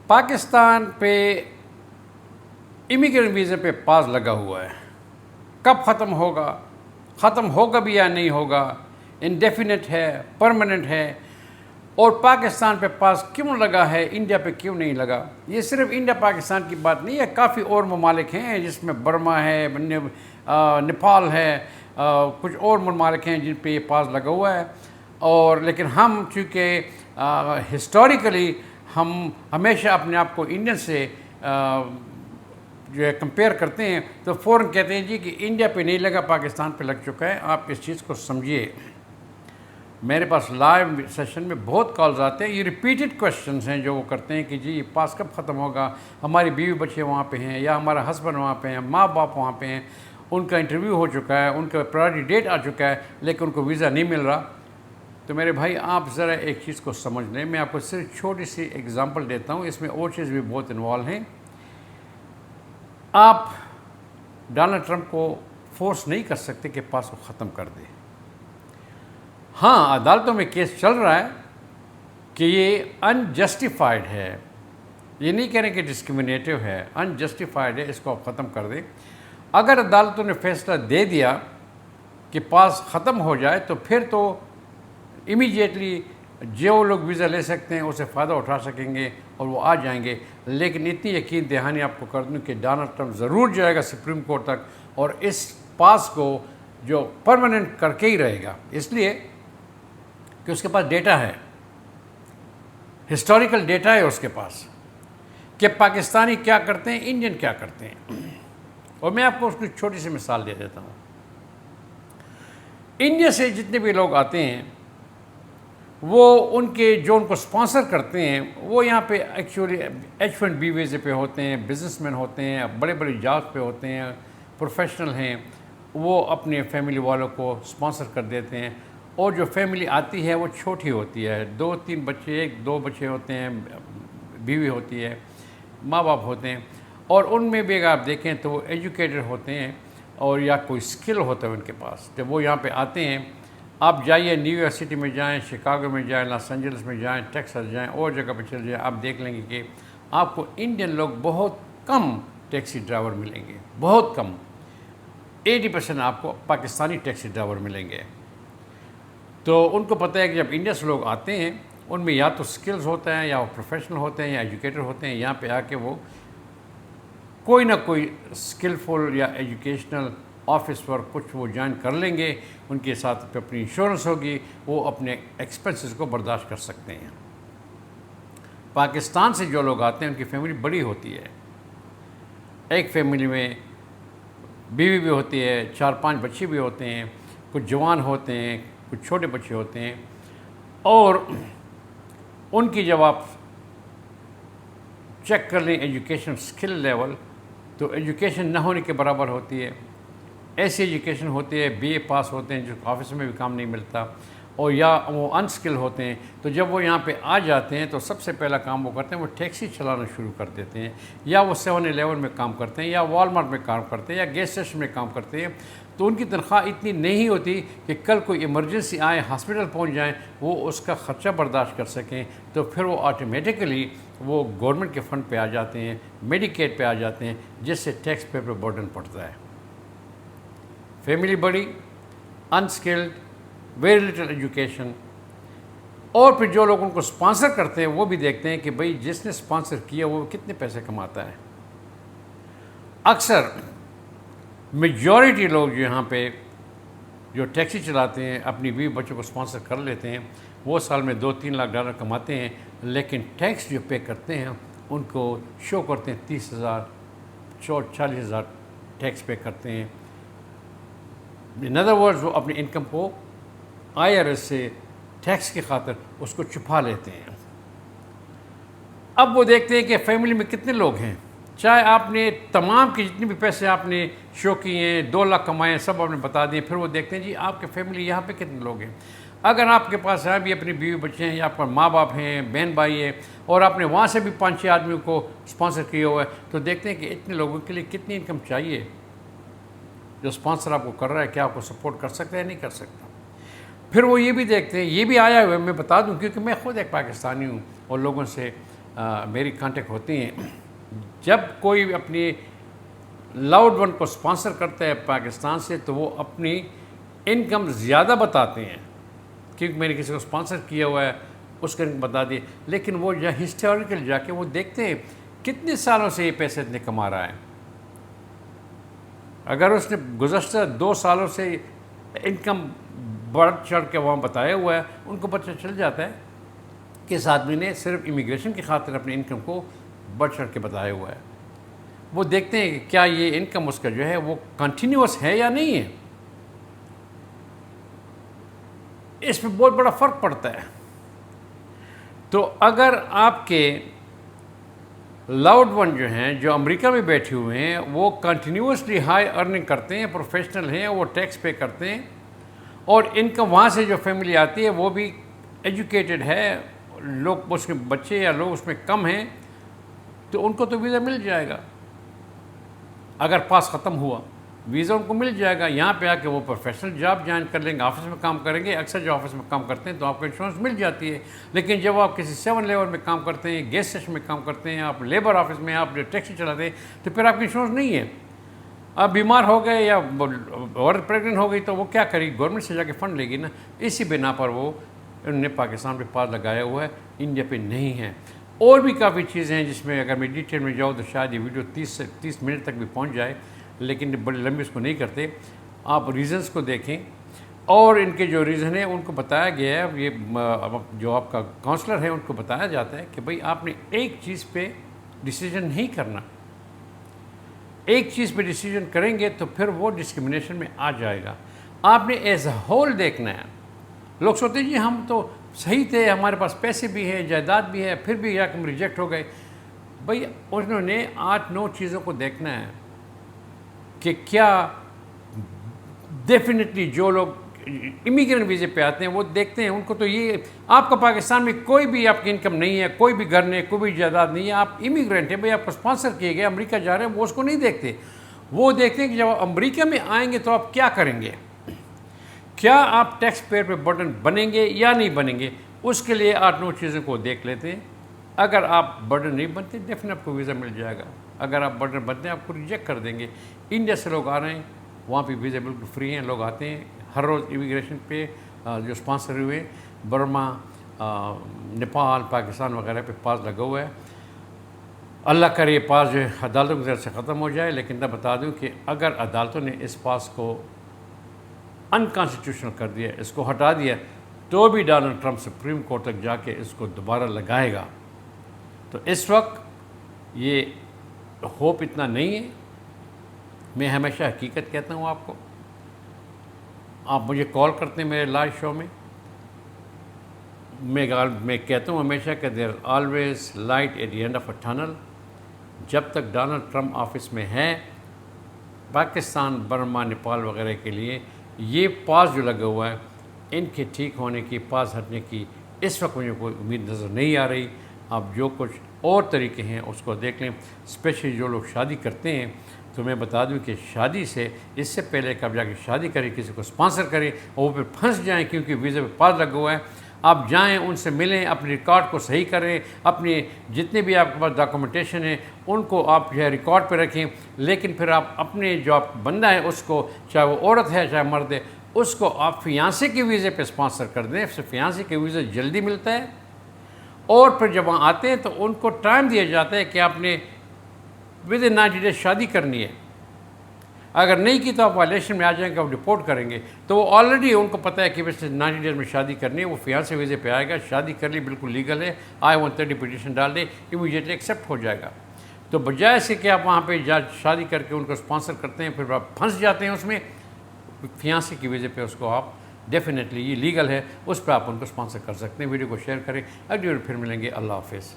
پاکستان پہ امیگرینٹ ویزے پہ پاز لگا ہوا ہے. کب ختم ہوگا بھی یا نہیں ہوگا, انڈیفینٹ ہے, پرماننٹ ہے, اور پاکستان پہ پاس کیوں لگا ہے, انڈیا پہ کیوں نہیں لگا. یہ صرف انڈیا پاکستان کی بات نہیں ہے, کافی اور ممالک ہیں جس میں برما ہے, نیپال ہے, کچھ اور ممالک ہیں جن پہ یہ پاس لگا ہوا ہے. اور لیکن ہم چونکہ ہسٹوریکلی ہم ہمیشہ اپنے آپ کو انڈین سے جو ہے کمپیئر کرتے ہیں, تو فوراً کہتے ہیں جی کہ انڈیا پہ نہیں لگا, پاکستان پہ لگ چکا ہے. آپ اس چیز کو سمجھیے. میرے پاس لائیو سیشن میں بہت کالز آتے ہیں, یہ ریپیٹڈ کوشچنز ہیں جو وہ کرتے ہیں کہ جی پاس کب ختم ہوگا, ہماری بیوی بچے وہاں پہ ہیں, یا ہمارا ہسبینڈ وہاں پہ ہیں, ماں باپ وہاں پہ ہیں, ان کا انٹرویو ہو چکا ہے, ان کا پرائرٹی ڈیٹ آ چکا ہے, لیکن ان کو ویزا نہیں مل رہا. تو میرے بھائی آپ ذرا ایک چیز کو سمجھ لیں. میں آپ کو صرف چھوٹی سی ایگزامپل دیتا ہوں, اس میں اور چیز بھی بہت انوالو ہیں. آپ ڈونلڈ ٹرمپ کو فورس نہیں کر سکتے کہ پاس کو ختم کر دے. ہاں, عدالتوں میں کیس چل رہا ہے کہ یہ انجسٹیفائڈ ہے, یہ نہیں کہہ رہے کہ ڈسکریمنیٹو ہے, انجسٹیفائڈ ہے, اس کو آپ ختم کر دیں. اگر عدالتوں نے فیصلہ دے دیا کہ پاس ختم ہو جائے تو پھر تو امیڈیٹلی جو لوگ ویزا لے سکتے ہیں اسے فائدہ اٹھا سکیں گے اور وہ آ جائیں گے. لیکن اتنی یقین دہانی آپ کو کر دوں کہ ڈونلڈ ٹرمپ ضرور جائے گا سپریم کورٹ تک, اور اس پاس کو جو پرماننٹ کر کے ہی رہے گا, اس لیے کہ اس کے پاس ڈیٹا ہے, ہسٹوریکل ڈیٹا ہے اس کے پاس کہ پاکستانی کیا کرتے ہیں, انڈین کیا کرتے ہیں. اور میں آپ کو اس کی چھوٹی سی مثال دے دیتا ہوں. انڈیا سے جتنے بھی لوگ آتے ہیں وہ ان کے جو ان کو سپانسر کرتے ہیں وہ یہاں پہ ایکچولی H1B ویزے پہ ہوتے ہیں, بزنس مین ہوتے ہیں, بڑے بڑے جابس پہ ہوتے ہیں, پروفیشنل ہیں. وہ اپنے فیملی والوں کو سپانسر کر دیتے ہیں, اور جو فیملی آتی ہے وہ چھوٹی ہوتی ہے, 2-3 بچے, 1-2 بچے ہوتے ہیں, بیوی ہوتی ہے, ماں باپ ہوتے ہیں. اور ان میں بھی اگر آپ دیکھیں تو وہ ایجوکیٹڈ ہوتے ہیں اور یا کوئی اسکل ہوتا ہے ان کے پاس. جب وہ یہاں پہ آتے ہیں, آپ جائیے نیو یارک سٹی میں جائیں, شکاگو میں جائیں, لاس اینجلس میں جائیں, ٹیکساس جائیں, اور جگہ پہ چل جائیں, آپ دیکھ لیں گے کہ آپ کو انڈین لوگ بہت کم ٹیکسی ڈرائیور ملیں گے, بہت کم. 80% آپ کو پاکستانی ٹیکسی ڈرائیور ملیں گے. تو ان کو پتہ ہے کہ جب انڈیا سے لوگ آتے ہیں ان میں یا تو سکلز ہوتے ہیں, یا وہ پروفیشنل ہوتے ہیں, یا ایجوکیٹڈ ہوتے ہیں. یہاں پہ آ کے وہ کوئی نہ کوئی اسکلفل یا ایجوکیشنل آفس ورک کچھ وہ جوائن کر لیں گے, ان کے ساتھ پہ اپنی انشورنس ہوگی, وہ اپنے ایکسپنسز کو برداشت کر سکتے ہیں. پاکستان سے جو لوگ آتے ہیں ان کی فیملی بڑی ہوتی ہے, ایک فیملی میں بیوی بھی ہوتی ہے, 4-5 بچے بھی ہوتے ہیں, کچھ جوان ہوتے ہیں, کچھ چھوٹے بچے ہوتے ہیں. اور ان کی جب آپ چیک کر لیں ایجوکیشن اسکل لیول, تو ایجوکیشن نہ ہونے کے برابر ہوتی ہے. ایسی ایجوکیشن ہوتی ہے, بی اے پاس ہوتے ہیں جو آفس میں بھی کام نہیں ملتا, اور یا وہ انسکل ہوتے ہیں. تو جب وہ یہاں پہ آ جاتے ہیں تو سب سے پہلا کام وہ کرتے ہیں, وہ ٹیکسی چلانا شروع کر دیتے ہیں, یا وہ 7-Eleven میں کام کرتے ہیں, یا والمارٹ میں کام کرتے ہیں, یا گیس اسٹیشن میں کام کرتے ہیں. تو ان کی تنخواہ اتنی نہیں ہوتی کہ کل کوئی ایمرجنسی آئے, ہاسپٹل پہنچ جائیں, وہ اس کا خرچہ برداشت کر سکیں. تو پھر وہ آٹومیٹیکلی وہ گورنمنٹ کے فنڈ پہ آ جاتے ہیں, میڈیکیڈ پہ آ جاتے ہیں, جس سے ٹیکس پے پہ برڈن پڑتا ہے. فیملی بڑی, انسکلڈ, ویری لٹل ایجوکیشن. اور پھر جو لوگ ان کو سپانسر کرتے ہیں وہ بھی دیکھتے ہیں کہ بھئی جس نے سپانسر کیا وہ کتنے پیسے کماتا ہے. اکثر میجورٹی لوگ جو یہاں پہ جو ٹیکسی چلاتے ہیں اپنی بیوی بچوں کو سپانسر کر لیتے ہیں, وہ سال میں $2-3 لاکھ کماتے ہیں, لیکن ٹیکس جو پے کرتے ہیں ان کو شو کرتے ہیں 30,000 40,000 ٹیکس پے کرتے ہیں. ان ادر ورڈز وہ اپنی انکم کو IRS سے ٹیکس کی خاطر اس کو چھپا لیتے ہیں. اب وہ دیکھتے ہیں کہ فیملی میں کتنے لوگ ہیں, چاہے آپ نے تمام کے جتنے بھی پیسے آپ نے شو کیے ہیں, 2 لاکھ کمائے ہیں, سب آپ نے بتا دیے. پھر وہ دیکھتے ہیں جی آپ کے فیملی یہاں پہ کتنے لوگ ہیں. اگر آپ کے پاس یہاں بھی اپنی بیوی بچے ہیں, یا آپ کا ماں باپ ہیں, بہن بھائی ہیں, اور آپ نے وہاں سے بھی 5-6 آدمیوں کو سپانسر کیا ہوا ہے, تو دیکھتے ہیں کہ اتنے لوگوں کے لیے کتنی انکم چاہیے. جو سپانسر آپ کو کر رہا ہے کیا آپ کو سپورٹ کر سکتا ہے, نہیں کر سکتا. پھر وہ یہ بھی دیکھتے ہیں, یہ بھی آیا ہوا ہے, میں بتا دوں کیونکہ میں خود ایک پاکستانی ہوں اور لوگوں سے میری کانٹیکٹ ہوتی ہیں، جب کوئی اپنی لاؤڈ ون کو اسپانسر کرتا ہے پاکستان سے تو وہ اپنی انکم زیادہ بتاتے ہیں، کیونکہ میں نے کسی کو اسپانسر کیا ہوا ہے اس کا انکم بتا دی، لیکن وہ ہسٹوریکل جا کے وہ دیکھتے ہیں کتنے سالوں سے یہ پیسے اتنے کما رہا ہے۔ اگر اس نے گزشتہ 2 سالوں سے انکم بڑھ چڑھ کے وہاں بتایا ہوا ہے، ان کو پتہ چل جاتا ہے کہ اس آدمی نے صرف امیگریشن کی خاطر اپنی انکم کو بڑھ چڑھ کے بتایا ہوا ہے۔ وہ دیکھتے ہیں کہ کیا یہ انکم اس کا جو ہے وہ کنٹینیوس ہے یا نہیں ہے، اس میں بہت بڑا فرق پڑتا ہے۔ تو اگر آپ کے لاؤڈ ون جو ہیں جو امریکہ میں بیٹھے ہوئے ہیں وہ کنٹینیوسلی ہائی ارننگ کرتے ہیں، پروفیشنل ہیں، وہ ٹیکس پے کرتے ہیں، اور انکم وہاں سے جو فیملی آتی ہے وہ بھی ایجوکیٹڈ ہے، لوگ اس کے بچے یا لوگ اس میں کم ہیں، تو ان کو تو ویزا مل جائے گا۔ اگر پاس ختم ہوا ویزا ان کو مل جائے گا، یہاں پہ آ کے وہ پروفیشنل جاب جوائن کر لیں گے، آفس میں کام کریں گے۔ اکثر جو آفس میں کام کرتے ہیں تو آپ کو انشورنس مل جاتی ہے، لیکن جب آپ کسی 7 لیول میں کام کرتے ہیں، گیس اسٹیشن میں کام کرتے ہیں، آپ لیبر آفس میں آپ ٹیکسی چلاتے ہیں، تو پھر آپ کی انشورنس نہیں ہے۔ آپ بیمار ہو گئے یا عورت پریگننٹ ہو گئی تو وہ کیا کرے گی؟ گورنمنٹ سے جا کے فنڈ لے گی نا۔ اسی بنا پر وہ انہوں نے پاکستان پہ پاس لگایا ہوا ہے، انڈیا پہ نہیں ہے۔ اور بھی کافی چیزیں ہیں جس میں اگر میں ڈیٹیل میں جاؤں تو شاید یہ ویڈیو 30 منٹ تک بھی پہنچ جائے، لیکن بڑی لمبی اس کو نہیں کرتے۔ آپ ریزنز کو دیکھیں، اور ان کے جو ریزن ہیں ان کو بتایا گیا ہے، یہ جو آپ کا کاؤنسلر ہے ان کو بتایا جاتا ہے کہ بھئی آپ نے ایک چیز پہ ڈیسیجن نہیں کرنا، ایک چیز پہ ڈیسیجن کریں گے تو پھر وہ ڈسکرمنیشن میں آ جائے گا۔ آپ نے ایز اے ہول دیکھنا ہے۔ لوگ سوچتے ہیں جی ہم تو صحیح تھے، ہمارے پاس پیسے بھی ہیں، جائیداد بھی ہے، پھر بھی یا کہ ہم ریجیکٹ ہو گئے۔ بھئی انہوں نے 8-9 چیزوں کو دیکھنا ہے کہ کیا ڈیفینیٹلی جو لوگ امیگرینٹ ویزے پہ آتے ہیں وہ دیکھتے ہیں، ان کو تو یہ آپ کا پاکستان میں کوئی بھی آپ کی انکم نہیں ہے، کوئی بھی گھر نہیں، کوئی بھی جائیداد نہیں ہے، آپ امیگرینٹ ہیں، بھئی آپ کو اسپانسر کیے گئے امریکہ جا رہے ہیں، وہ اس کو نہیں دیکھتے۔ وہ دیکھتے ہیں کہ جب آپ امریکہ میں آئیں گے تو آپ کیا کریں گے، کیا آپ ٹیکس پیئر پہ برڈن بنیں گے یا نہیں بنیں گے۔ اس کے لیے 8-9 چیزوں کو دیکھ لیتے ہیں۔ اگر آپ برڈن نہیں بنتے ڈیفینیٹ آپ کو ویزا مل جائے گا، اگر آپ برڈن بنتے ہیں آپ کو ریجیکٹ کر دیں گے۔ انڈیا سے لوگ آ رہے ہیں، وہاں پہ ویزا بالکل فری ہیں، لوگ آتے ہیں ہر روز امیگریشن پہ جو اسپانسر ہوئے، برما، نیپال، پاکستان وغیرہ پہ پاس لگا ہوا ہے۔ اللہ کرے یہ پاس جو ہے عدالتوں کی طرف سے ختم ہو جائے، لیکن میں بتا دوں کہ اگر عدالتوں نے اس پاس کو انکانسٹیٹیوشنل کر دیا، اس کو ہٹا دیا، تو بھی ڈونلڈ ٹرمپ سپریم کورٹ تک جا کے اس کو دوبارہ لگائے گا۔ تو اس وقت یہ ہوپ اتنا نہیں ہے۔ میں ہمیشہ حقیقت کہتا ہوں آپ کو، آپ مجھے کال کرتے ہیں میرے لائیو شو میں، میں کہتا ہوں ہمیشہ کہ there always light at the end of a tunnel. جب تک ڈونلڈ ٹرمپ آفس میں ہے، پاکستان، برما، نیپال وغیرہ کے لیے یہ پاس جو لگا ہوا ہے، ان کے ٹھیک ہونے کی، پاس ہٹنے کی اس وقت مجھے کوئی امید نظر نہیں آ رہی۔ آپ جو کچھ اور طریقے ہیں اس کو دیکھ لیں، اسپیشلی جو لوگ شادی کرتے ہیں، تو میں بتا دوں کہ شادی سے اس سے پہلے کہ آپ جا کے شادی کریں، کسی کو اسپانسر کریں اور وہ پھر پھنس جائیں کیونکہ ویزے پہ پاس لگا ہوا ہے، آپ جائیں ان سے ملیں، اپنے ریکارڈ کو صحیح کریں، اپنے جتنے بھی آپ کے پاس ڈاکومنٹیشن ہیں ان کو آپ جو ہے ریکارڈ پہ رکھیں، لیکن پھر آپ اپنے جو آپ بندہ ہے اس کو، چاہے وہ عورت ہے چاہے مرد ہے، اس کو آپ فیانسی کے ویزے پہ اسپانسر کر دیں۔ فیانسی کے ویزے جلدی ملتا ہے، اور پھر جب وہاں آتے ہیں تو ان کو ٹائم دیا جاتا ہے کہ آپ نے ودن 90 ڈیز شادی کرنی ہے۔ اگر نہیں کی تو آپ وائلیشن میں آ جائیں گے، آپ رپورٹ کریں گے، تو وہ آلریڈی ان کو پتہ ہے کہ بس 90 ڈیز میں شادی کرنی ہے، وہ فیانسی ویزے پہ آئے گا، شادی کر لی، بالکل لیگل ہے، I-130 پٹیشن ڈال دیں، امیڈیٹلی ایکسیپٹ ہو جائے گا۔ تو بجائے سے کہ آپ وہاں پہ شادی کر کے ان کو اسپانسر کرتے ہیں، پھر آپ پھنس جاتے ہیں اس میں، فیانسی کی وجہ پہ اس کو آپ ڈیفینیٹلی یہ لیگل ہے، اس پہ آپ ان کو اسپانسر کر سکتے ہیں۔ ویڈیو کو شیئر کریں، اگلی ویڈیو پھر ملیں گے۔ اللہ حافظ۔